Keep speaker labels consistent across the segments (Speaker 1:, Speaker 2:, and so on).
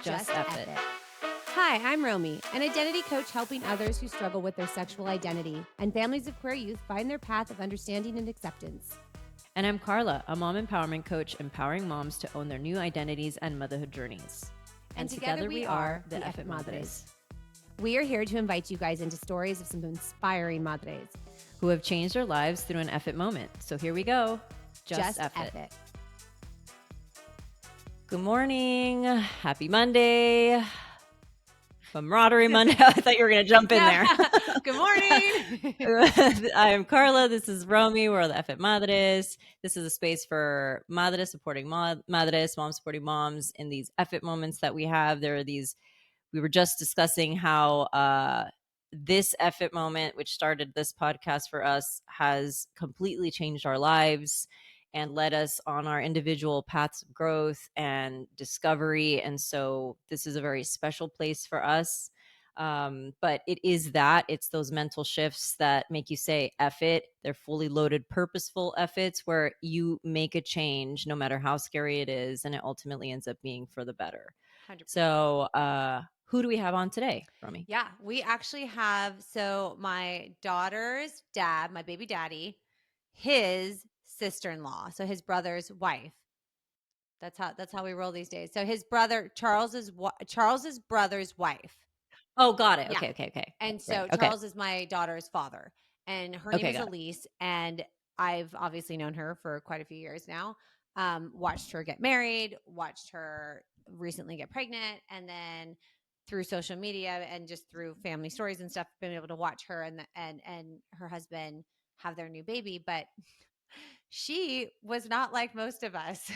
Speaker 1: Just F It. Hi, I'm Romy, an identity coach helping others who struggle with their sexual identity and families of queer youth find their path of understanding and acceptance.
Speaker 2: And I'm Carla, a mom empowerment coach empowering moms to own their new identities and motherhood journeys.
Speaker 1: And together we are the EFF IT Madres. We are here to invite you guys into stories of some inspiring madres
Speaker 2: who have changed their lives through an F It moment. So here we go. Just F It. Good morning. Happy Monday. Camaraderie Monday. I thought you were going to jump in there.
Speaker 1: Good morning.
Speaker 2: I am Carla. This is Romy. We're the EFF IT Madres. This is a space for madres supporting madres, moms supporting moms in these EFF IT moments that we have. There are these, we were just discussing how this EFF IT moment, which started this podcast for us, has completely changed our lives and led us on our individual paths of growth and discovery. And so this is a very special place for us. But it is that, it's those mental shifts that make you say F it. They're fully loaded, purposeful F it's where you make a change no matter how scary it is. And it ultimately ends up being for the better.
Speaker 1: 100%.
Speaker 2: So who do we have on today, Romy?
Speaker 1: Yeah, we actually have, so my daughter's dad, my baby daddy, his sister-in-law, so his brother's wife. That's how we roll these days. So his brother, Charles's brother's wife.
Speaker 2: Oh, got it.
Speaker 1: Yeah.
Speaker 2: Okay.
Speaker 1: And so
Speaker 2: Right.
Speaker 1: Charles is my daughter's father, and her name is
Speaker 2: got it.
Speaker 1: Elise, and I've obviously known her for quite a few years now. Watched her get married, watched her recently get pregnant, and then through social media and just through family stories and stuff, been able to watch her and her husband have their new baby. But she was not like most of us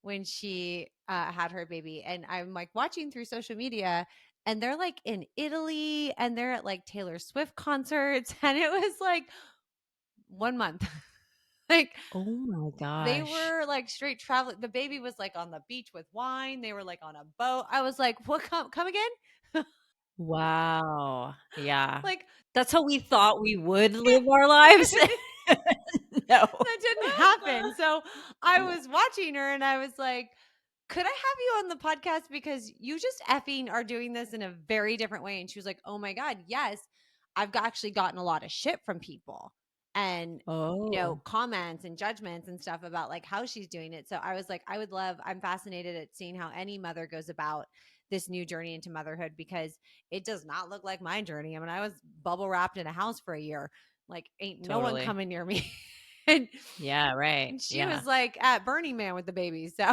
Speaker 1: when she had her baby. And I'm like watching through social media, and they're like in Italy and they're at like Taylor Swift concerts. And it was like 1 month. Like,
Speaker 2: oh my gosh.
Speaker 1: They were like straight traveling. The baby was like on the beach with wine. They were like on a boat. I was like, what, come again?
Speaker 2: Wow. Yeah.
Speaker 1: Like,
Speaker 2: that's how we thought we would live our lives. No.
Speaker 1: That didn't happen. So I was watching her and I was like, could I have you on the podcast? Because you just effing are doing this in a very different way. And she was like, oh my God, yes. I've actually gotten a lot of shit from people and, comments and judgments and stuff about like how she's doing it. So I was like, I'm fascinated at seeing how any mother goes about this new journey into motherhood, because it does not look like my journey. I mean, I was bubble wrapped in a house for a year. Like, ain't no one coming near me. And
Speaker 2: yeah, right.
Speaker 1: And she was like at Burning Man with the baby. So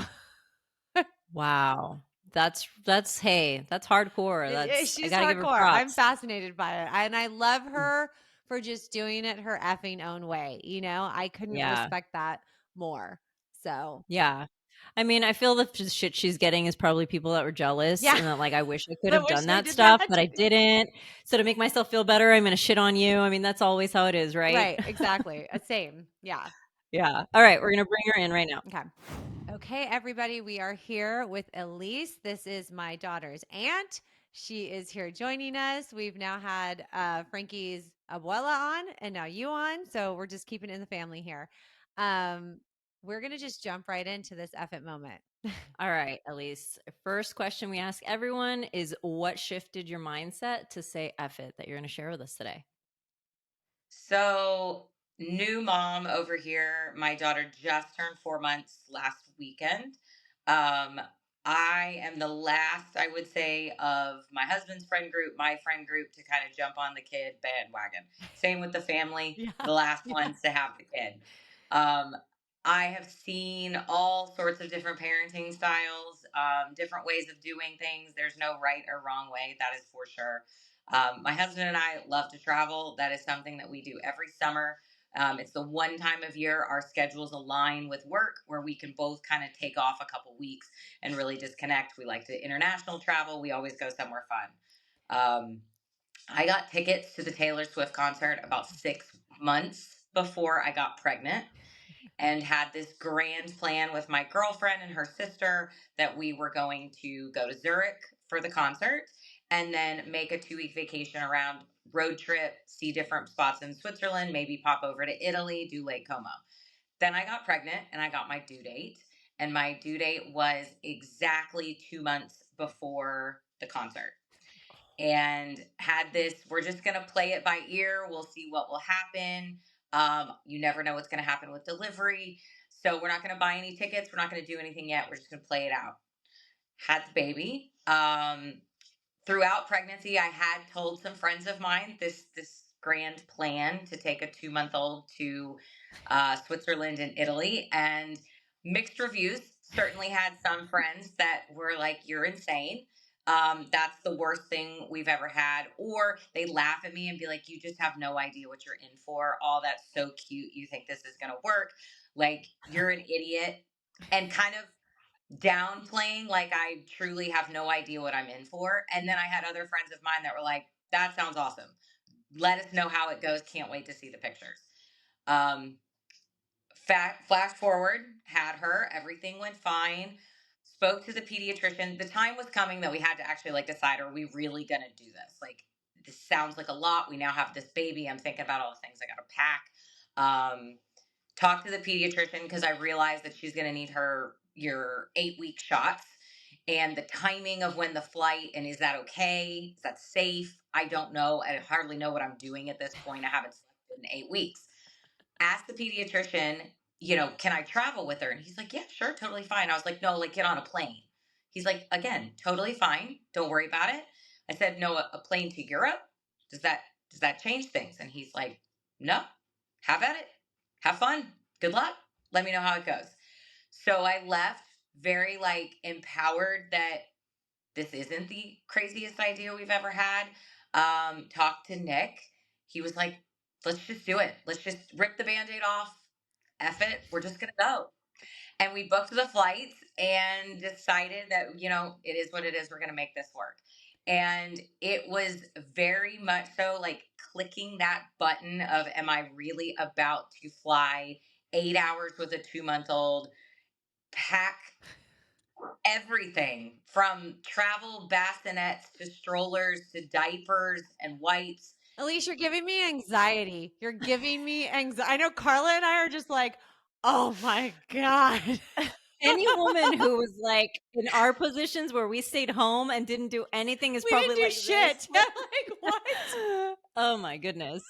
Speaker 2: wow. That's hardcore.
Speaker 1: She's
Speaker 2: I gotta
Speaker 1: hardcore.
Speaker 2: give her props.
Speaker 1: I'm fascinated by it. And I love her for just doing it her effing own way. You know, I couldn't respect that more. So
Speaker 2: yeah. I mean, I feel the shit she's getting is probably people that were jealous and that like, I wish I could have done that stuff, but I didn't. So to make myself feel better, I'm going to shit on you. I mean, that's always how it is, right?
Speaker 1: Right. Exactly. Same. Yeah.
Speaker 2: Yeah. All right. We're going to bring her in right now.
Speaker 1: Okay, everybody. We are here with Elise. This is my daughter's aunt. She is here joining us. We've now had Frankie's abuela on and now you on. So we're just keeping it in the family here. We're going to just jump right into this F it moment.
Speaker 2: All right, Elise. First question we ask everyone is, what shifted your mindset to say F it that you're going to share with us today?
Speaker 3: So, new mom over here. My daughter just turned 4 months last weekend. I am the last, I would say, of my husband's friend group, my friend group, to kind of jump on the kid bandwagon. Same with the family, the last ones to have the kid. I have seen all sorts of different parenting styles, different ways of doing things. There's no right or wrong way, that is for sure. My husband and I love to travel. That is something that we do every summer. It's the one time of year our schedules align with work where we can both kind of take off a couple weeks and really disconnect. We like to international travel. We always go somewhere fun. I got tickets to the Taylor Swift concert about 6 months before I got pregnant, and had this grand plan with my girlfriend and her sister that we were going to go to Zurich for the concert and then make a 2-week vacation around, road trip, see different spots in Switzerland, maybe pop over to Italy, do Lake Como. Then I got pregnant and I got my due date. And my due date was exactly 2 months before the concert and had this, we're just going to play it by ear. We'll see what will happen. You never know what's going to happen with delivery. So we're not going to buy any tickets. We're not going to do anything yet. We're just going to play it out. Had the baby. Throughout pregnancy, I had told some friends of mine this grand plan to take a 2-month-old to Switzerland and Italy, and mixed reviews. Certainly had some friends that were like, "You're insane. That's the worst thing we've ever had," or they laugh at me and be like, "You just have no idea what you're in for. All that's so cute. You think this is gonna work? Like you're an idiot," and kind of downplaying like I truly have no idea what I'm in for. And then I had other friends of mine that were like, "That sounds awesome. Let us know how it goes. Can't wait to see the pictures." Um, Flash forward, had her, everything went fine. Spoke to the pediatrician. The time was coming that we had to actually like decide, are we really going to do this? Like, this sounds like a lot. We now have this baby. I'm thinking about all the things I got to pack. Talk to the pediatrician because I realized that she's going to need your 8-week shots and the timing of when the flight, and is that okay? Is that safe? I don't know. I hardly know what I'm doing at this point. I haven't slept in 8 weeks. Asked the pediatrician, can I travel with her? And he's like, "Yeah, sure, totally fine." I was like, "No, like get on a plane." He's like, "Again, totally fine. Don't worry about it." I said, "No, a plane to Europe? Does that change things?" And he's like, "No, have at it. Have fun. Good luck. Let me know how it goes." So I left very like empowered that this isn't the craziest idea we've ever had. Talked to Nick. He was like, "Let's just do it. Let's just rip the Band-Aid off. F it. We're just going to go." And we booked the flights and decided that, it is what it is. We're going to make this work. And it was very much so like clicking that button of, am I really about to fly 8 hours with a 2-month-old, pack everything from travel bassinets to strollers to diapers and wipes.
Speaker 1: Elise, you're giving me anxiety. You're giving me anxiety. I know Carla and I are just like, oh my God.
Speaker 2: Any woman who was like in our positions where we stayed home and didn't do anything is
Speaker 1: We
Speaker 2: probably
Speaker 1: didn't do
Speaker 2: like
Speaker 1: shit.
Speaker 2: this.
Speaker 1: Like, what?
Speaker 2: Oh my goodness.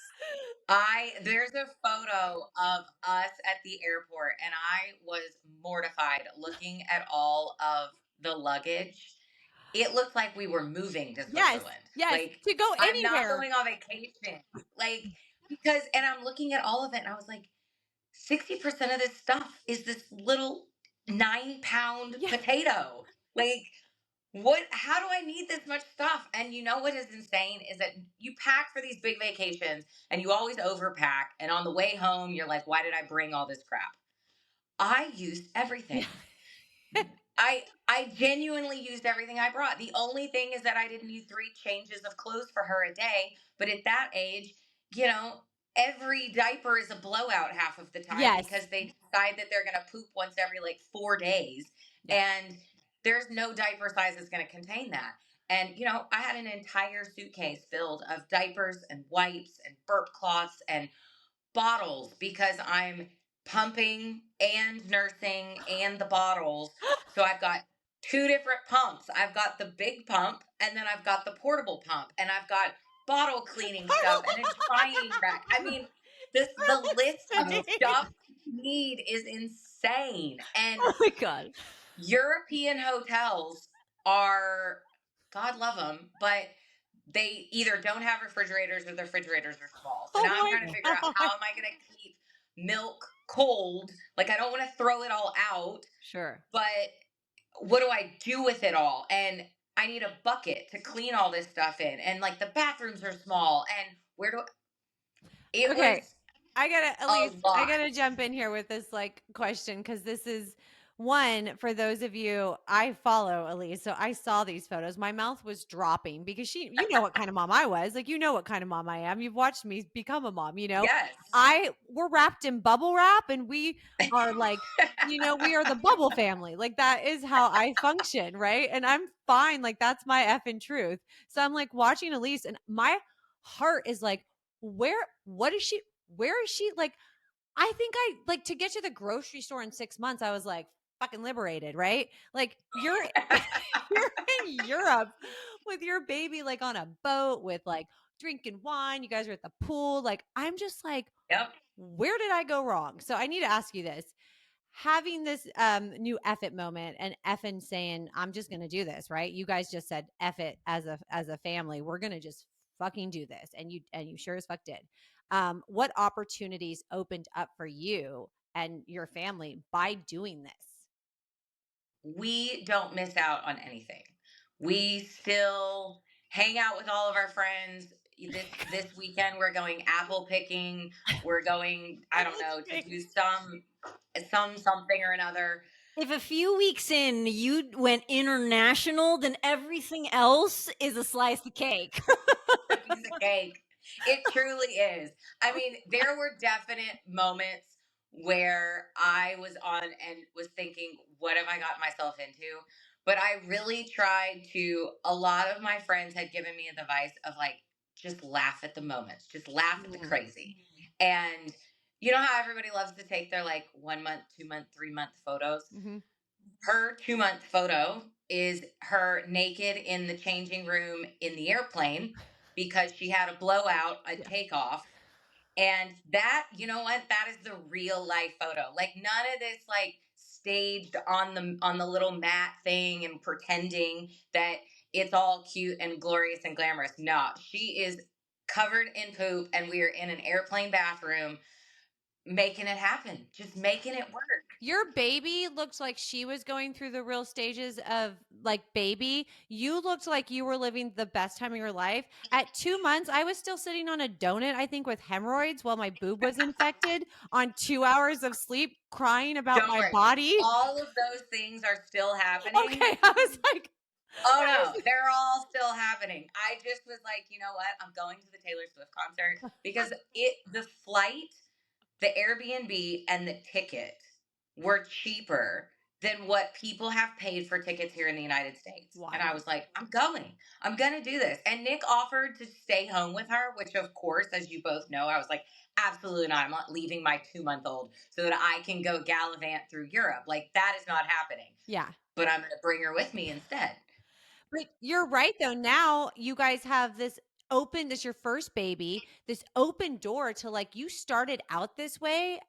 Speaker 3: There's a photo of us at the airport, and I was mortified looking at all of the luggage. It looked like we were moving to Switzerland.
Speaker 1: Yes,
Speaker 3: Like,
Speaker 1: to go
Speaker 3: I'm not
Speaker 1: anywhere.
Speaker 3: going on vacation. Like, and I'm looking at all of it, and I was like, 60% of this stuff is this little 9-pound potato. Like, how do I need this much stuff? And you know what is insane is that you pack for these big vacations and you always overpack. And on the way home, you're like, why did I bring all this crap? I used everything. I genuinely used everything I brought. The only thing is that I didn't need 3 changes of clothes for her a day. But at that age, every diaper is a blowout half of the time because they decide that they're going to poop once every like 4 days. And there's no diaper size that's going to contain that. And, I had an entire suitcase filled of diapers and wipes and burp cloths and bottles because I'm pumping and nursing and the bottles. So I've got 2 different pumps. I've got the big pump and then I've got the portable pump and I've got bottle cleaning stuff and a drying rack. I mean, the list of stuff you need is insane. And
Speaker 2: oh my God,
Speaker 3: European hotels are, God love them, but they either don't have refrigerators or the refrigerators are small. So now I'm trying to figure out, how am I going to keep milk cold? Like, I don't want to throw it all out.
Speaker 2: Sure.
Speaker 3: But what do I do with it all? And I need a bucket to clean all this stuff in. And like the bathrooms are small. And where do it was
Speaker 1: Elise, I gotta jump in here with this like question because this is one for those of you I follow, Elise. So I saw these photos. My mouth was dropping because you know what kind of mom I was. Like, you know what kind of mom I am. You've watched me become a mom,
Speaker 3: Yes.
Speaker 1: We're wrapped in bubble wrap and we are like, we are the bubble family. Like, that is how I function, right? And I'm fine. Like, that's my effing truth. So I'm like watching Elise and my heart is like, where is she? Like, I think I like to get to the grocery store in 6 months. I was like fucking liberated, right? Like, you're in Europe with your baby like on a boat with like drinking wine. You guys are at the pool. Like, I'm just like,
Speaker 3: Yep.
Speaker 1: where did I go wrong? So I need to ask you this. Having this new Eff it moment and effing saying, I'm just gonna do this, right? You guys just said Eff it as a family. We're gonna just fucking do this. And you sure as fuck did. What opportunities opened up for you and your family by doing this?
Speaker 3: We don't miss out on anything. We still hang out with all of our friends. This weekend we're going apple picking. We're going, I don't know, to do something or another.
Speaker 2: If a few weeks in you went international, then everything else is a slice of cake.
Speaker 3: A piece of cake. It truly is. I mean, there were definite moments where I was on and was thinking, what have I got myself into? But I really tried to, a lot of my friends had given me the advice of like, just laugh at the moments, just laugh at the crazy. And you know how everybody loves to take their like 1 month, 2 month, 3 month photos?
Speaker 1: Mm-hmm.
Speaker 3: Her 2 month photo is her naked in the changing room in the airplane because she had a blowout at takeoff. And that, you know what? That is the real life photo. Like none of this like staged on the little mat thing and pretending that it's all cute and glorious and glamorous. No, she is covered in poop and we are in an airplane bathroom making it happen, just making it work.
Speaker 1: Your baby looked like she was going through the real stages of like baby. You looked like you were living the best time of your life. At 2 months, I was still sitting on a donut, I think, with hemorrhoids while my boob was infected on 2 hours of sleep, crying about
Speaker 3: Don't
Speaker 1: my
Speaker 3: worry.
Speaker 1: body.
Speaker 3: All of those things are still happening.
Speaker 1: Okay. I was like,
Speaker 3: Oh no, they're all still happening. I just was like, you know what? I'm going to the Taylor Swift concert because the flight, the Airbnb and the ticket were cheaper than what people have paid for tickets here in the United States.
Speaker 1: Wild.
Speaker 3: And I was like, I'm going. I'm going to do this. And Nick offered to stay home with her, which of course, as you both know, I was like, absolutely not. I'm not leaving my 2 month old so that I can go gallivant through Europe. Like that is not happening.
Speaker 1: yeah.
Speaker 3: But I'm going to bring her with me instead.
Speaker 1: But you're right though. Now you guys have this your first baby, this open door to like you started out this way.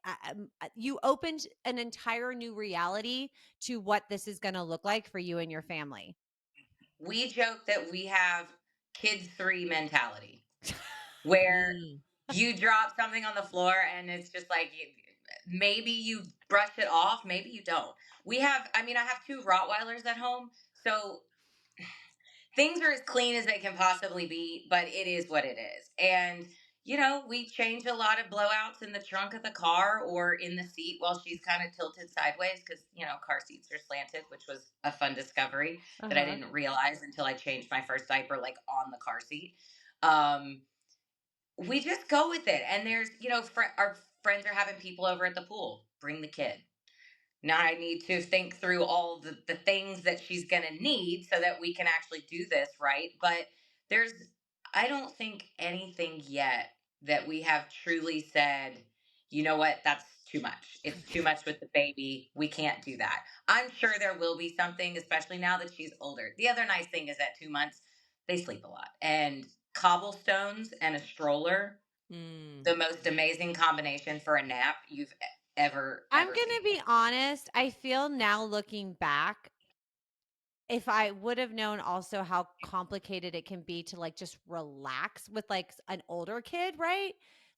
Speaker 1: You opened an entire new reality to what this is going to look like for you and your family.
Speaker 3: We joke that we have kids 3 mentality where you drop something on the floor and it's just like maybe you brush it off, maybe you don't. I have 2 Rottweilers at home, so things are as clean as they can possibly be, but it is what it is. And we change a lot of blowouts in the trunk of the car or in the seat while she's kind of tilted sideways because, car seats are slanted, which was a fun discovery that I didn't realize until I changed my first diaper, like on the car seat. We just go with it. And there's, our friends are having people over at the pool. Bring the kid. Now I need to think through all the things that she's going to need so that we can actually do this right. But I don't think anything yet that we have truly said, you know what, that's too much. It's too much with the baby. We can't do that. I'm sure there will be something, especially now that she's older. The other nice thing is at 2 months, they sleep a lot. And cobblestones and a stroller, the most amazing combination for a nap you've ever
Speaker 1: I'm going
Speaker 3: seen.
Speaker 1: to be honest. I feel now looking back, if I would have known also how complicated it can be to like just relax with like an older kid, right?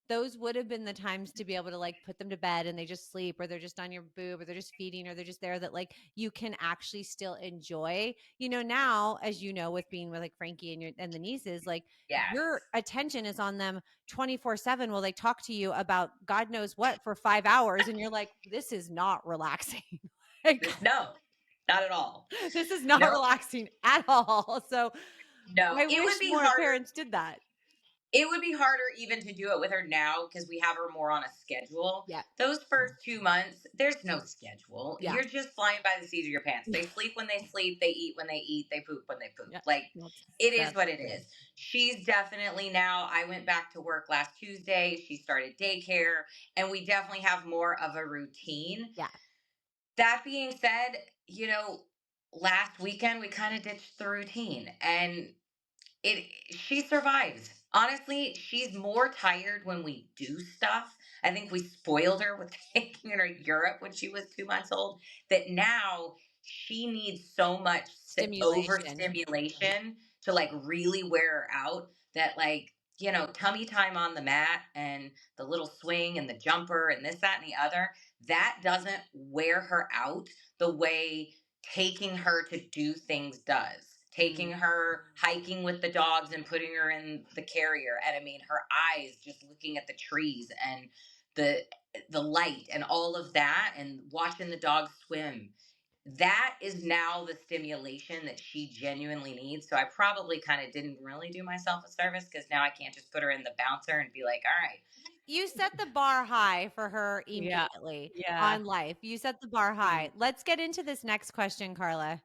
Speaker 1: Those would have been the times to be able to like put them to bed and they just sleep or they're just on your boob or they're just feeding or they're just there that like you can actually still enjoy. Now, as you know, with being with like Frankie and the nieces, like your attention is on them 24/7 while they talk to you about God knows what for 5 hours. And you're like, this is not relaxing.
Speaker 3: No, not at all.
Speaker 1: This is not relaxing at all. So
Speaker 3: no,
Speaker 1: I
Speaker 3: it
Speaker 1: wish
Speaker 3: would be
Speaker 1: more
Speaker 3: harder.
Speaker 1: parents did that.
Speaker 3: It would be harder even to do it with her now because we have her more on a schedule.
Speaker 1: Yeah.
Speaker 3: Those first 2 months, there's no schedule.
Speaker 1: Yeah.
Speaker 3: You're just flying by the seat of your pants. They sleep when they sleep. They eat when they eat. They poop when they poop.
Speaker 1: Yeah.
Speaker 3: Like it is what it is. She's definitely now, I went back to work last Tuesday. She started daycare and we definitely have more of a routine.
Speaker 1: Yeah.
Speaker 3: That being said, last weekend we kind of ditched the routine, and it she survives. Honestly, she's more tired when we do stuff. I think we spoiled her with taking her to Europe when she was 2 months old, that now she needs so much
Speaker 1: Stimulation.
Speaker 3: overstimulation to like really wear her out, that like, tummy time on the mat and the little swing and the jumper and this, that, and the other, that doesn't wear her out the way taking her to do things does. Taking her hiking with the dogs and putting her in the carrier, and I mean her eyes just looking at the trees and the light and all of that, and watching the dogs swim, that is now the stimulation that she genuinely needs. So I probably kind of didn't really do myself a service, because now I can't just put her in the bouncer and be like, all right.
Speaker 1: You set the bar high for her
Speaker 2: Yeah.
Speaker 1: immediately
Speaker 2: Yeah.
Speaker 1: on life. You set the bar high. Let's get into this next question, Carla.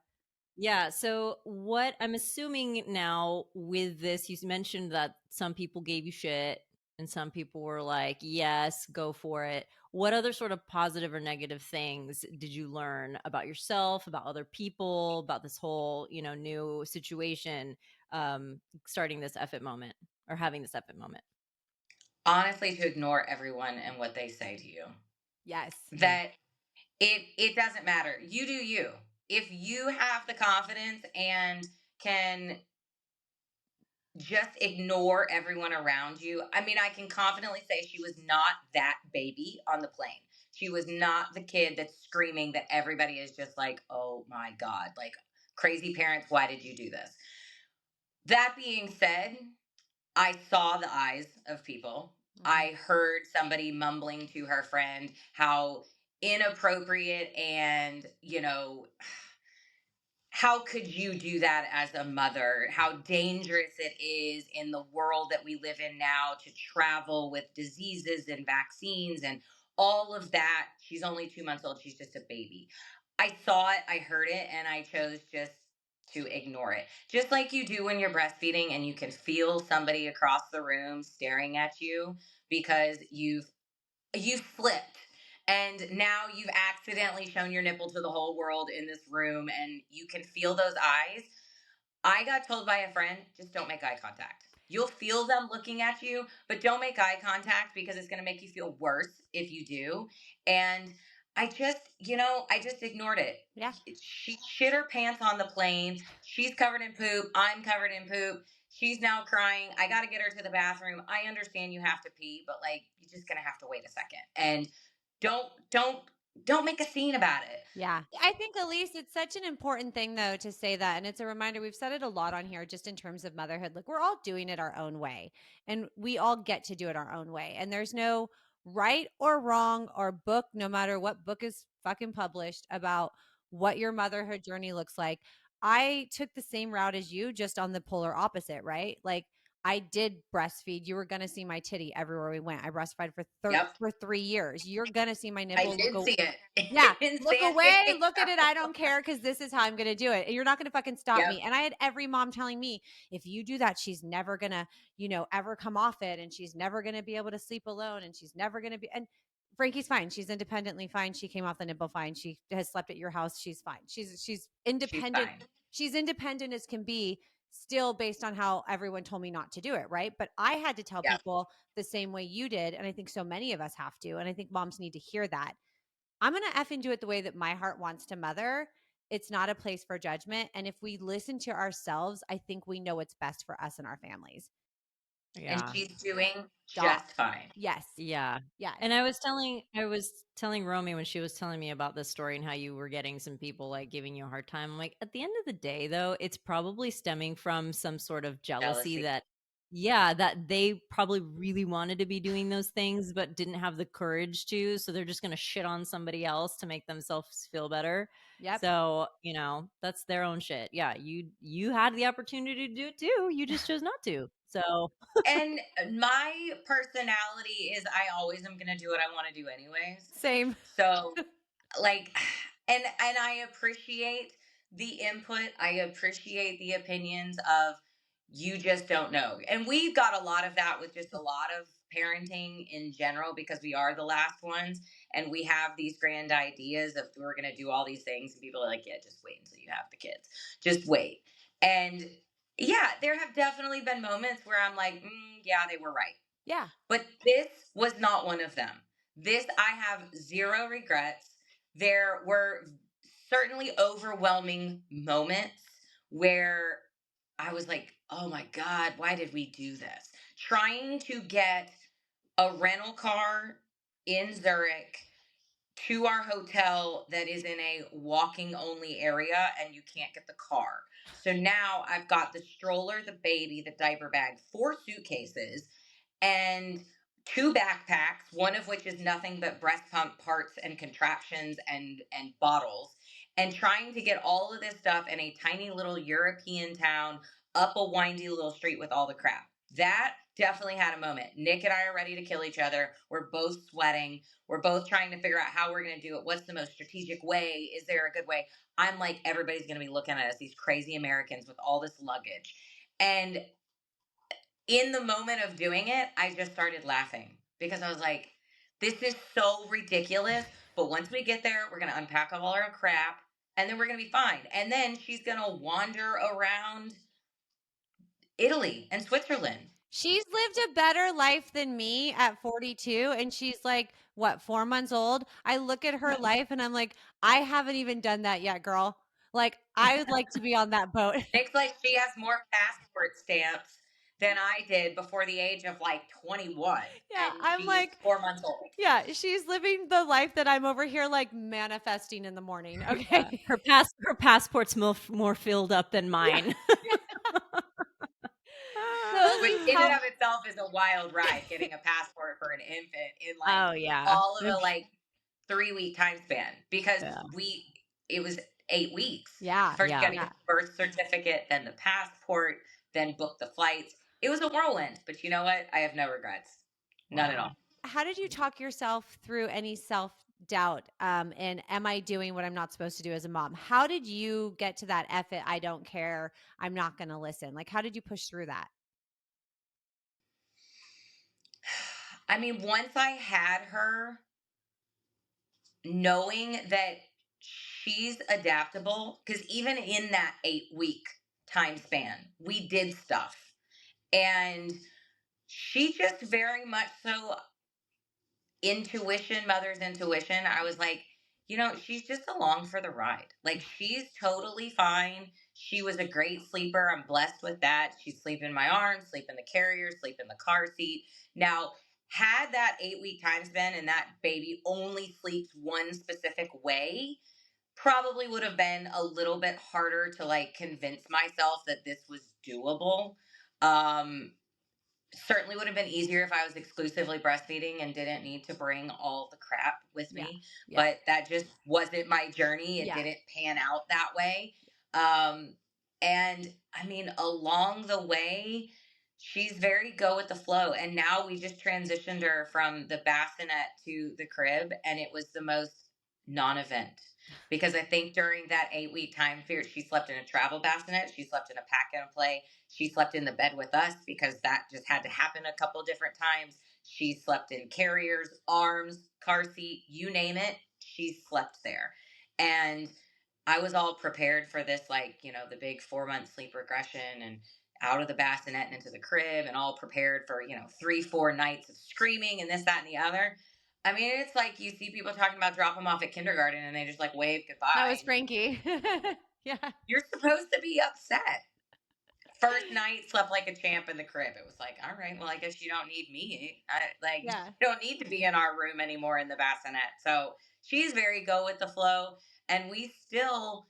Speaker 2: Yeah. So, what I'm assuming now with this, you mentioned that some people gave you shit and some people were like, yes, go for it. What other sort of positive or negative things did you learn about yourself, about other people, about this whole, new situation, starting this EFF IT moment or having this EFF IT moment?
Speaker 3: Honestly, to ignore everyone and what they say to you.
Speaker 1: Yes.
Speaker 3: That it doesn't matter. You do you. If you have the confidence and can just ignore everyone around you. I mean, I can confidently say she was not that baby on the plane. She was not the kid that's screaming that everybody is just like, oh my God, like crazy parents, why did you do this? That being said, I saw the eyes of people. I heard somebody mumbling to her friend how inappropriate and, how could you do that as a mother? How dangerous it is in the world that we live in now to travel with diseases and vaccines and all of that. She's only 2 months old. She's just a baby. I saw it, I heard it, and I chose just to ignore it. Just like you do when you're breastfeeding and you can feel somebody across the room staring at you because you've flipped, and now you've accidentally shown your nipple to the whole world in this room, and you can feel those eyes. I got told by a friend, just don't make eye contact. You'll feel them looking at you, but don't make eye contact because it's going to make you feel worse if you do. And I just ignored it.
Speaker 1: Yeah.
Speaker 3: She shit her pants on the plane. She's covered in poop. I'm covered in poop. She's now crying. I got to get her to the bathroom. I understand you have to pee, but like, you're just going to have to wait a second. And don't, don't, don't make a scene about it.
Speaker 1: Yeah. I think, Elise, it's such an important thing, though, to say that. And it's a reminder. We've said it a lot on here just in terms of motherhood. Like, we're all doing it our own way, and we all get to do it our own way. And there's no right or wrong or book, no matter what book is fucking published, about what your motherhood journey looks like. I took the same route as you, just on the polar opposite, right? Like, I did breastfeed. You were going to see my titty everywhere we went. I breastfed
Speaker 3: Yep.
Speaker 1: for 3 years. You're going to see my
Speaker 3: I
Speaker 1: nipple.
Speaker 3: did see it
Speaker 1: Yeah,
Speaker 3: in
Speaker 1: look
Speaker 3: San
Speaker 1: away, look at it, I
Speaker 3: Diego.
Speaker 1: don't care, because this is how I'm gonna do it, and you're not gonna fucking stop
Speaker 3: Yep.
Speaker 1: me. And I had every mom telling me, if you do that, she's never gonna, ever come off it, and she's never gonna be able to sleep alone, and she's never gonna be. And Frankie's fine. She's independently fine. She came off the nipple fine. She has slept at your house. She's fine. She's
Speaker 3: She's
Speaker 1: independent.
Speaker 3: fine.
Speaker 1: She's independent as can be, still based on how everyone told me not to do it, right? But I had to tell
Speaker 3: Yep.
Speaker 1: people the same way you did, and I think so many of us have to, and I think moms need to hear that. I'm going to effing do it the way that my heart wants to mother. It's not a place for judgment. And if we listen to ourselves, I think we know what's best for us and our families.
Speaker 3: And
Speaker 2: Yeah.
Speaker 3: she's doing
Speaker 1: Stop.
Speaker 3: just fine.
Speaker 1: Yes.
Speaker 2: Yeah.
Speaker 1: Yes.
Speaker 2: And I was telling Romy when she was telling me about this story and how you were getting some people like giving you a hard time. I'm like, at the end of the day though, it's probably stemming from some sort of jealousy
Speaker 3: Jealousy.
Speaker 2: that yeah, that they probably really wanted to be doing those things but didn't have the courage to, so they're just going to shit on somebody else to make themselves feel better.
Speaker 1: Yep.
Speaker 2: So, that's their own shit. Yeah, you had the opportunity to do it too. You just chose not to. So,
Speaker 3: And my personality is I always am going to do what I want to do anyways.
Speaker 1: Same.
Speaker 3: So like, and I appreciate the input. I appreciate the opinions of, you just don't know. And we've got a lot of that with just a lot of parenting in general because we are the last ones and we have these grand ideas of we're going to do all these things. And people are like, yeah, just wait until you have the kids. Just wait. And yeah, there have definitely been moments where I'm like, yeah, they were right.
Speaker 1: Yeah.
Speaker 3: But this was not one of them. This, I have zero regrets. There were certainly overwhelming moments where I was like, oh my God, why did we do this? Trying to get a rental car in Zurich to our hotel that is in a walking only area and you can't get the car. So now I've got the stroller, the baby, the diaper bag, 4 suitcases, and 2 backpacks, one of which is nothing but breast pump parts and contraptions and bottles, and trying to get all of this stuff in a tiny little European town up a windy little street with all the crap. That definitely had a moment. Nick and I are ready to kill each other. We're both sweating. We're both trying to figure out how we're going to do it. What's the most strategic way? Is there a good way? I'm like, everybody's going to be looking at us, these crazy Americans with all this luggage. And in the moment of doing it, I just started laughing because I was like, this is so ridiculous. But once we get there, we're going to unpack all our crap and then we're going to be fine. And then she's going to wander around Italy and Switzerland.
Speaker 1: She's lived a better life than me at 42, and she's like, what, 4 months old? I look at her life and I'm like, I haven't even done that yet, girl. Like, I would like to be on that boat.
Speaker 3: Nick's like, she has more passport stamps than I did before the age of like 21.
Speaker 1: Yeah,
Speaker 3: And
Speaker 1: I'm
Speaker 3: she's
Speaker 1: like,
Speaker 3: 4 months old.
Speaker 1: yeah, she's living the life that I'm over here like manifesting in the morning. Okay.
Speaker 2: Yeah. Her passport's more filled up than mine.
Speaker 1: Yeah. So
Speaker 3: Which
Speaker 1: Elise,
Speaker 3: in and of itself is a wild ride, getting a passport for an infant in like
Speaker 2: Oh yeah.
Speaker 3: all of a like 3-week time span because
Speaker 2: Yeah.
Speaker 3: it was 8 weeks.
Speaker 1: Yeah.
Speaker 3: First
Speaker 2: Yeah.
Speaker 3: you gotta get the birth certificate, then the passport, then book the flights. It was a whirlwind, but you know what? I have no regrets. None at all.
Speaker 1: How did you talk yourself through any self doubt? And am I doing what I'm not supposed to do as a mom? How did you get to that F it, I don't care, I'm not going to listen? Like, how did you push through that?
Speaker 3: I mean, once I had her, knowing that she's adaptable, because even in that 8-week time span, we did stuff. And she just very much so mother's intuition. I was like, she's just along for the ride. Like, she's totally fine. She was a great sleeper. I'm blessed with that. She'd sleep in my arms, sleep in the carrier, sleep in the car seat. Now, had that 8-week time span and that baby only sleeps one specific way, probably would have been a little bit harder to like convince myself that this was doable. Certainly would have been easier if I was exclusively breastfeeding and didn't need to bring all the crap with me.
Speaker 1: Yeah.
Speaker 3: But that just wasn't my journey. It
Speaker 1: Yeah.
Speaker 3: didn't pan out that way. And I mean, along the way, she's very go with the flow. And now we just transitioned her from the bassinet to the crib, and it was the most non-event. Because I think during that 8-week time period, she slept in a travel bassinet, she slept in a pack and play, she slept in the bed with us because that just had to happen a couple different times. She slept in carriers, arms, car seat, you name it, she slept there. And I was all prepared for this, like, the big 4-month sleep regression and out of the bassinet and into the crib, and all prepared for, 3-4 nights of screaming and this, that, and the other. I mean, it's like you see people talking about drop them off at kindergarten and they just like wave goodbye.
Speaker 1: That was Frankie. Yeah.
Speaker 3: You're supposed to be upset. First night, slept like a champ in the crib. It was like, all right, well, I guess you don't need me. You don't need to be in our room anymore in the bassinet. So she's very go with the flow. And we still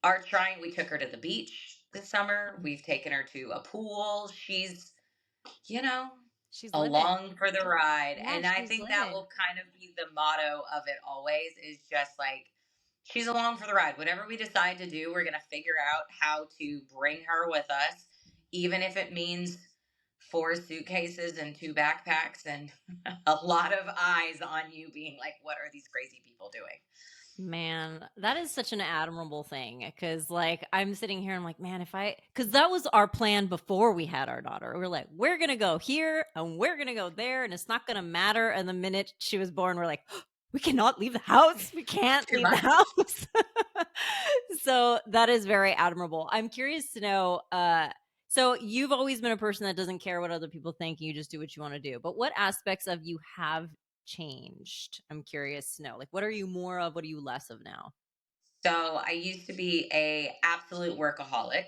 Speaker 3: are trying. We took her to the beach this summer. We've taken her to a pool. She's,
Speaker 1: She's
Speaker 3: along for the ride.
Speaker 1: Yeah,
Speaker 3: and I
Speaker 1: she's
Speaker 3: think that
Speaker 1: living.
Speaker 3: will kind of be the motto of it always, is just like, she's along for the ride. Whatever we decide to do, we're going to figure out how to bring her with us, even if it means 4 suitcases and 2 backpacks and a lot of eyes on you being like, what are these crazy people doing?
Speaker 2: Man, that is such an admirable thing because, like, I'm sitting here and I'm like, man, because that was our plan before we had our daughter. We are like, we're going to go here and we're going to go there and it's not going to matter. And the minute she was born, we're like, we cannot leave the house. We can't
Speaker 3: Too
Speaker 2: leave the
Speaker 3: much.
Speaker 2: house. So that is very admirable. I'm curious to know, so you've always been a person that doesn't care what other people think. You just do what you want to do. But what aspects of you have changed? I'm curious to know. Like, what are you more of? What are you less of now?
Speaker 3: So I used to be a absolute workaholic.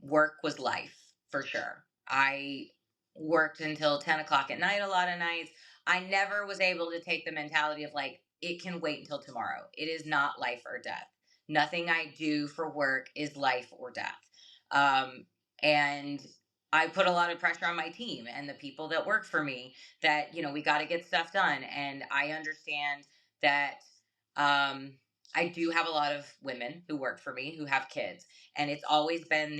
Speaker 3: Work was life for sure. I worked until 10 o'clock at night a lot of nights. I never was able to take the mentality of like, it can wait until tomorrow. It is not life or death. Nothing I do for work is life or death. And I put a lot of pressure on my team and the people that work for me that, we got to get stuff done. And I understand that I do have a lot of women who work for me who have kids. And it's always been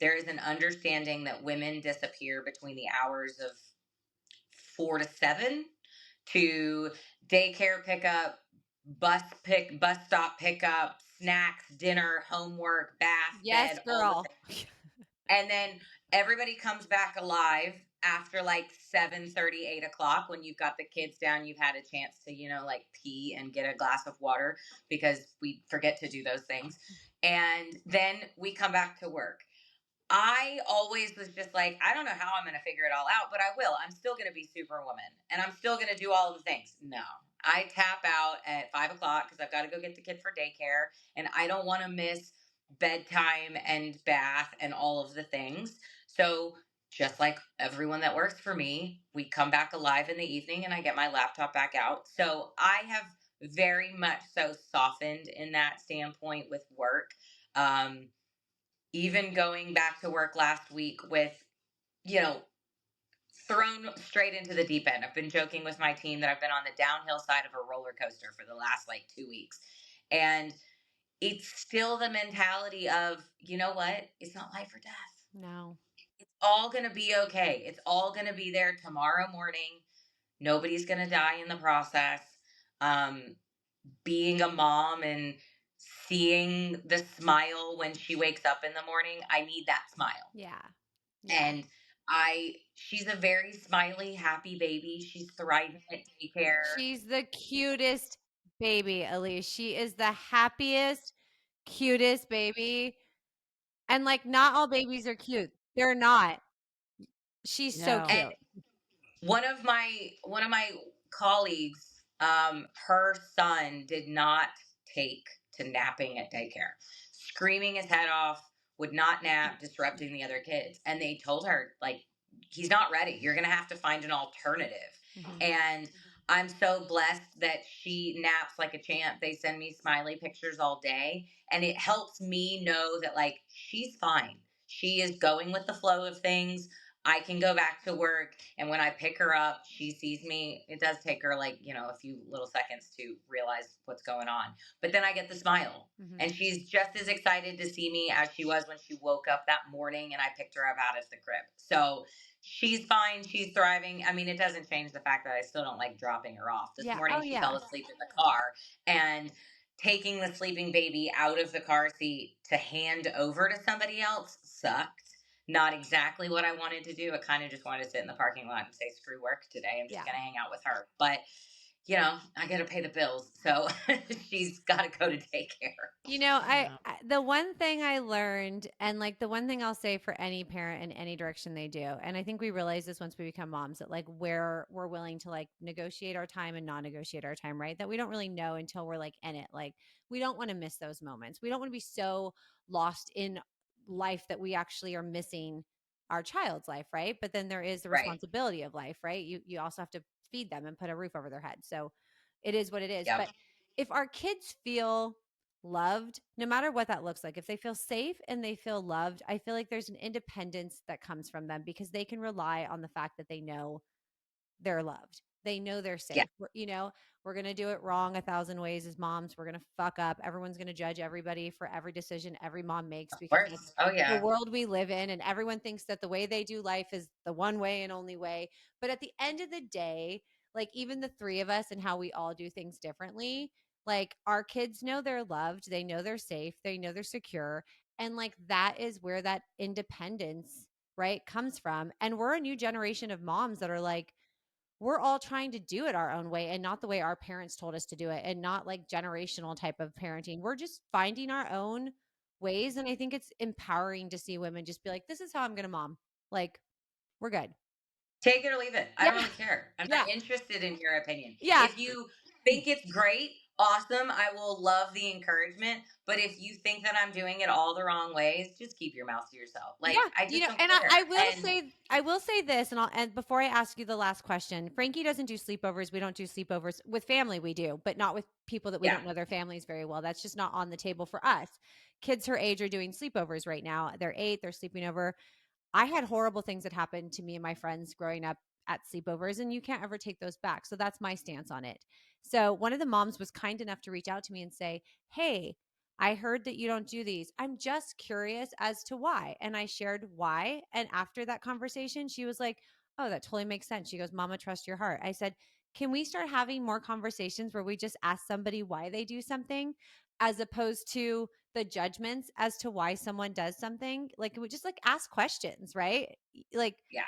Speaker 3: there is an understanding that women disappear between the hours of 4 to 7 to daycare pickup, bus stop pickup, snacks, dinner, homework, bath,
Speaker 1: Yes,
Speaker 3: bed, all the
Speaker 1: girl.
Speaker 3: things. And then everybody comes back alive after like 7:30, 8 o'clock when you've got the kids down, you've had a chance to, like pee and get a glass of water because we forget to do those things. And then we come back to work. I always was just like, I don't know how I'm going to figure it all out, but I will. I'm still going to be Superwoman and I'm still going to do all of the things. No, I tap out at 5 o'clock because I've got to go get the kid for daycare and I don't want to miss bedtime and bath and all of the things. So, just like everyone that works for me, we come back alive in the evening and I get my laptop back out. So, I have very much so softened in that standpoint with work. Um, Even going back to work last week with, you know, thrown straight into the deep end. I've been joking with my team that I've been on the downhill side of a roller coaster for the last like 2 weeks. And it's still the mentality of, you know what? It's not life or death.
Speaker 1: No.
Speaker 3: It's all going to be okay. It's all going to be there tomorrow morning. Nobody's going to die in the process. Um, Being a mom and seeing the smile when she wakes up in the morning, I need that smile.
Speaker 1: Yeah. Yeah.
Speaker 3: And she's a very smiley, happy baby. She's thriving at daycare.
Speaker 1: She's the cutest baby, Elise. She is the happiest, cutest baby. And like not all babies are cute. They're not. She's so
Speaker 2: No.
Speaker 3: And
Speaker 1: cute.
Speaker 3: one of my colleagues, her son did not take to napping at daycare, screaming his head off, would not nap, disrupting the other kids. And they told her, like, he's not ready. You're going to have to find an alternative.
Speaker 1: Mhm.
Speaker 3: And I'm so blessed that she naps like a champ. They send me smiley pictures all day. And it helps me know that, like, she's fine. She is going with the flow of things. I can go back to work. And when I pick her up, she sees me. It does take her like, a few little seconds to realize what's going on. But then I get the smile.
Speaker 1: Mhm.
Speaker 3: And she's just as excited to see me as she was when she woke up that morning and I picked her up out of the crib. So she's fine. She's thriving. I mean, it doesn't change the fact that I still don't like dropping her off. This
Speaker 1: Yeah.
Speaker 3: morning
Speaker 1: Oh
Speaker 3: she
Speaker 1: yeah.
Speaker 3: fell asleep in the car and taking the sleeping baby out of the car seat to hand over to somebody else sucked. Not exactly what I wanted to do. I kind of just wanted to sit in the parking lot and say, screw work today. I'm just
Speaker 1: Yeah.
Speaker 3: going to hang out with her. But, I got to pay the bills. So she's got to go to daycare.
Speaker 2: Yeah.
Speaker 1: The one thing I learned, and like the one thing I'll say for any parent in any direction they do, and I think we realize this once we become moms, that like where we're willing to like negotiate our time and non-negotiate our time, right? That we don't really know until we're like in it. Like we don't want to miss those moments. We don't want to be so lost in life that we actually are missing our child's life, right? But then there is the
Speaker 3: Right.
Speaker 1: responsibility of life, right? You also have to feed them and put a roof over their head. So it is what it is.
Speaker 3: Yep.
Speaker 1: But if our kids feel loved, no matter what that looks like, if they feel safe and they feel loved, I feel like there's an independence that comes from them because they can rely on the fact that they know they're loved. They know they're
Speaker 3: Yeah.
Speaker 1: safe. We're going to do it wrong 1,000 ways as moms. We're going to fuck up. Everyone's going to judge everybody for every decision every mom makes
Speaker 3: Of
Speaker 1: because that's
Speaker 3: course. Oh,
Speaker 1: the
Speaker 3: yeah.
Speaker 1: world we live in. And everyone thinks that the way they do life is the one way and only way. But at the end of the day, like even the three of us and how we all do things differently, Like, our kids know they're loved, they know they're safe, they know they're secure, and, like, that is where that independence, right, comes from, and we're a new generation of moms that are like, we're all trying to do it our own way and not the way our parents told us to do it, and not, like, generational type of parenting. We're just finding our own ways, and I think it's empowering to see women just be like, "This is how I'm gonna mom." Like, we're good.
Speaker 3: Take it or leave it. I
Speaker 1: Yeah.
Speaker 3: don't really care. I'm
Speaker 1: Yeah.
Speaker 3: not interested in your opinion.
Speaker 1: Yeah.
Speaker 3: If you think it's great, awesome. I will love the encouragement. But if you think that I'm doing it all the wrong ways, just keep your mouth to yourself.
Speaker 1: Yeah,
Speaker 3: Like, I
Speaker 1: you
Speaker 3: just
Speaker 1: know,
Speaker 3: don't
Speaker 1: and
Speaker 3: care. And
Speaker 1: I will say this, and before I ask you the last question, Frankie doesn't do sleepovers. We don't do sleepovers with family. We do, but not with people that we
Speaker 3: yeah,
Speaker 1: don't know their families very well. That's just not on the table for us. Kids her age are doing sleepovers right now. They're 8. They're sleeping over. I had horrible things that happened to me and my friends growing up at sleepovers, and you can't ever take those back. So that's my stance on it. So one of the moms was kind enough to reach out to me and say, "Hey, I heard that you don't do these. I'm just curious as to why." And I shared why. And after that conversation, she was like, "Oh, that totally makes sense." She goes, "Mama, trust your heart." I said, "Can we start having more conversations where we just ask somebody why they do something as opposed to the judgments as to why someone does something? Like, we just like ask questions, right? Like,
Speaker 3: yeah.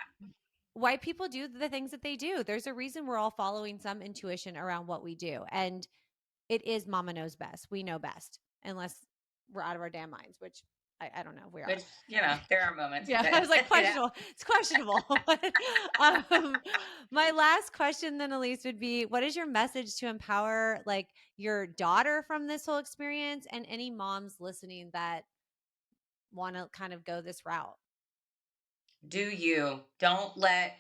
Speaker 1: why people do the things that they do. There's a reason we're all following some intuition around what we do. And it is mama knows best. We know best, unless we're out of our damn minds, which I don't know. We are.
Speaker 3: Which, there are moments,
Speaker 1: Yeah,
Speaker 3: but
Speaker 1: I was like,
Speaker 3: it happens.
Speaker 1: questionable. It's questionable. But, um, my last question then, Elise, would be, what is your message to empower like your daughter from this whole experience and any moms listening that want to kind of go this route?
Speaker 3: Do you. Don't let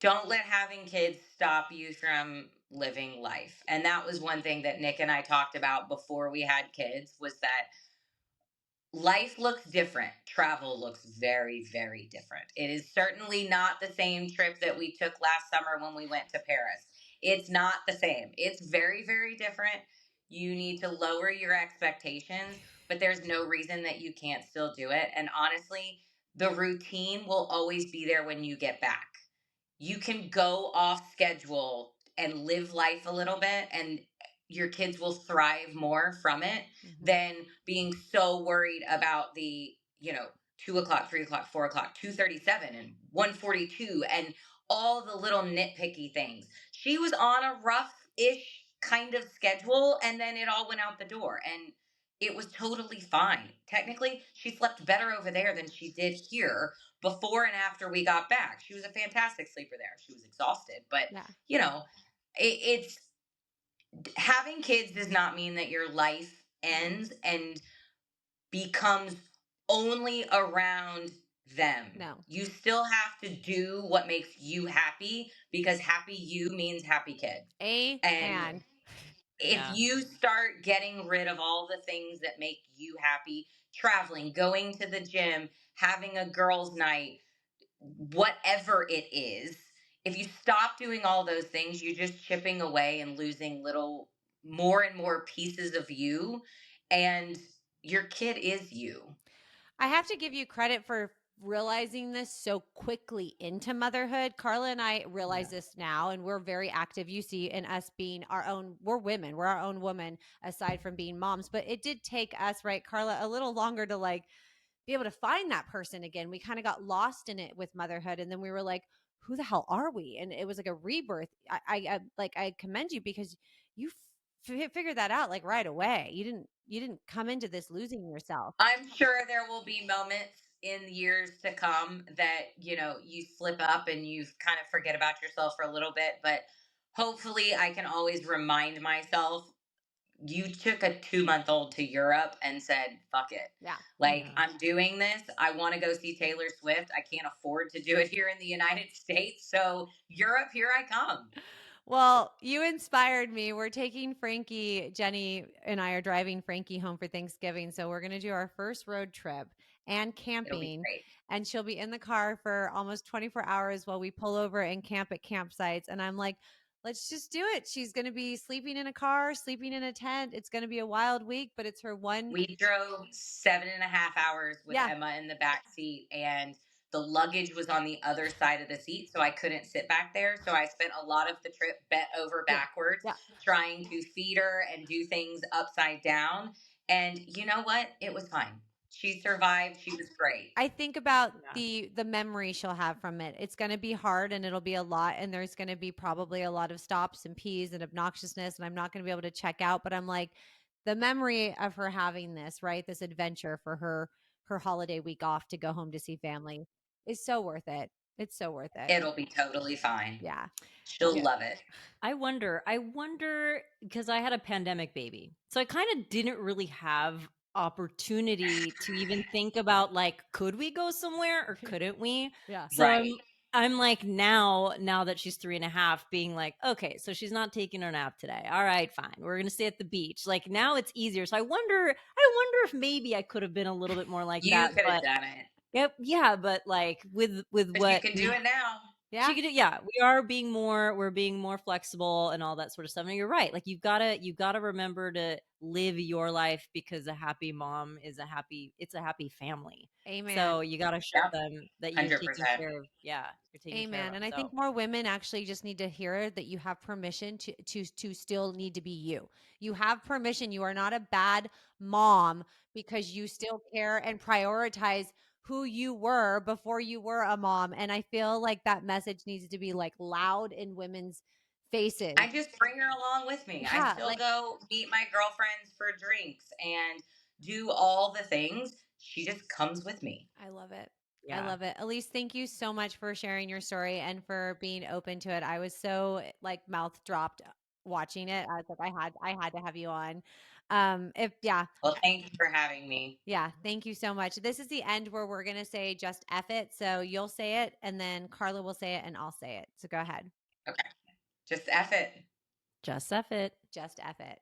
Speaker 3: having kids stop you from living life. And that was one thing that Nick and I talked about before we had kids, was that life looks different. Travel looks very, very different. It is certainly not the same trip that we took last summer when we went to Paris. It's not the same. It's very, very different. You need to lower your expectations, but there's no reason that you can't still do it. And honestly, the routine will always be there when you get back. You can go off schedule and live life a little bit, and your kids will thrive more from it
Speaker 1: Mm-hmm.
Speaker 3: than being so worried about the 2 o'clock, 3 o'clock, 4 o'clock, 2:37 and 1:42 and all the little nitpicky things. She was on a rough-ish kind of schedule, and then it all went out the door, and it was totally fine. Technically, she slept better over there than she did here before and after we got back. She was a fantastic sleeper there. She was exhausted, but
Speaker 1: Yeah.
Speaker 3: you know, it's having kids does not mean that your life ends and becomes only around them.
Speaker 1: No.
Speaker 3: You still have to do what makes you happy, because happy you means happy kid. And
Speaker 1: Amen.
Speaker 3: if
Speaker 2: Yeah.
Speaker 3: you start getting rid of all the things that make you happy, traveling, going to the gym, having a girls' night, whatever it is, if you stop doing all those things, you're just chipping away and losing little more and more pieces of you. And your kid is you.
Speaker 1: I have to give you credit for realizing this so quickly into motherhood. Carla and I realize
Speaker 3: Yeah.
Speaker 1: this now, and we're very active. You see, in us being our own, we're women, we're our own woman aside from being moms. But it did take us, right, Carla, a little longer to like be able to find that person again. We kind of got lost in it with motherhood, and then we were like, who the hell are we? And it was like a rebirth. I commend you because you figured that out like right away. You didn't come into this losing yourself.
Speaker 3: I'm sure there will be moments in years to come that, you slip up and you kind of forget about yourself for a little bit. But hopefully, I can always remind myself, you took a 2-month-old to Europe and said, fuck it.
Speaker 1: Yeah.
Speaker 3: Like,
Speaker 2: Yeah.
Speaker 3: I'm doing this. I want to go see Taylor Swift. I can't afford to do it here in the United States. So, Europe, here I come.
Speaker 1: Well, you inspired me. We're taking Frankie, Jenny and I are driving Frankie home for Thanksgiving. So we're going to do our first road trip and
Speaker 3: It'll be
Speaker 1: camping.
Speaker 3: great.
Speaker 1: And she'll be in the car for almost 24 hours while we pull over and camp at campsites. And I'm like, let's just do it. She's going to be sleeping in a car, sleeping in a tent. It's going to be a wild week, but it's her one.
Speaker 3: We drove 7.5 hours with
Speaker 1: Yeah.
Speaker 3: Emma in the back seat, and The luggage was on the other side of the seat, so I couldn't sit back there. So I spent a lot of the trip bent over
Speaker 1: Yeah.
Speaker 3: backwards,
Speaker 1: Yeah.
Speaker 3: trying to feed her and do things upside down. And you know what? It was fine. She survived. She was great.
Speaker 1: I think about
Speaker 2: Yeah.
Speaker 1: the memory she'll have from it. It's going to be hard and it'll be a lot, and there's going to be probably a lot of stops and peas and obnoxiousness, and I'm not going to be able to check out, but I'm like, the memory of her having this, right? This adventure for her holiday week off to go home to see family is so worth it. It's so worth it.
Speaker 3: It'll be totally fine.
Speaker 1: Yeah.
Speaker 3: She'll
Speaker 1: Yeah.
Speaker 3: love it.
Speaker 2: I wonder because I had a pandemic baby. So I kind of didn't really have opportunity to even think about like could we go somewhere or couldn't we?
Speaker 1: Yeah.
Speaker 2: So
Speaker 3: Right.
Speaker 2: I'm like now that she's 3.5 being like, okay, so she's not taking her nap today. All right, fine. We're gonna stay at the beach. Like now it's easier. So I wonder if maybe I could have been a little bit more like
Speaker 3: You
Speaker 2: that.
Speaker 3: could have
Speaker 2: But
Speaker 3: done it,
Speaker 2: yep, yeah, but like with
Speaker 3: but you
Speaker 2: what
Speaker 3: can do
Speaker 2: we
Speaker 3: it now.
Speaker 1: Yeah.
Speaker 2: she could do, yeah. We're being more flexible and all that sort of stuff. And you're right. Like you gotta remember to live your life because a happy mom is it's a happy family.
Speaker 1: Amen.
Speaker 2: So you gotta show
Speaker 3: Yep.
Speaker 2: them that you're taking
Speaker 3: 100%.
Speaker 2: care of, yeah, you're taking care of
Speaker 1: Amen.
Speaker 2: them.
Speaker 1: And I think
Speaker 2: So
Speaker 1: more women actually just need to hear that you have permission to still need to be you. You have permission. You are not a bad mom because you still care and prioritize who you were before you were a mom. And I feel like that message needs to be like loud in women's faces.
Speaker 3: I just bring her along with me. I
Speaker 1: Yeah,
Speaker 3: still
Speaker 1: like
Speaker 3: go meet my girlfriends for drinks and do all the things. She just comes with me.
Speaker 1: I love it. I
Speaker 2: yeah.
Speaker 1: love it. Elise, thank you so much for sharing your story and for being open to it. I was so like mouth dropped watching it. I was like, I had to have you on. If yeah,
Speaker 3: Well, thank you for having me.
Speaker 1: yeah, thank you so much. This is the end where we're gonna say just F it. So you'll say it and then Carla will say it and I'll say it. So go ahead.
Speaker 3: Okay. Just F it.
Speaker 2: Just F it.
Speaker 1: Just F it.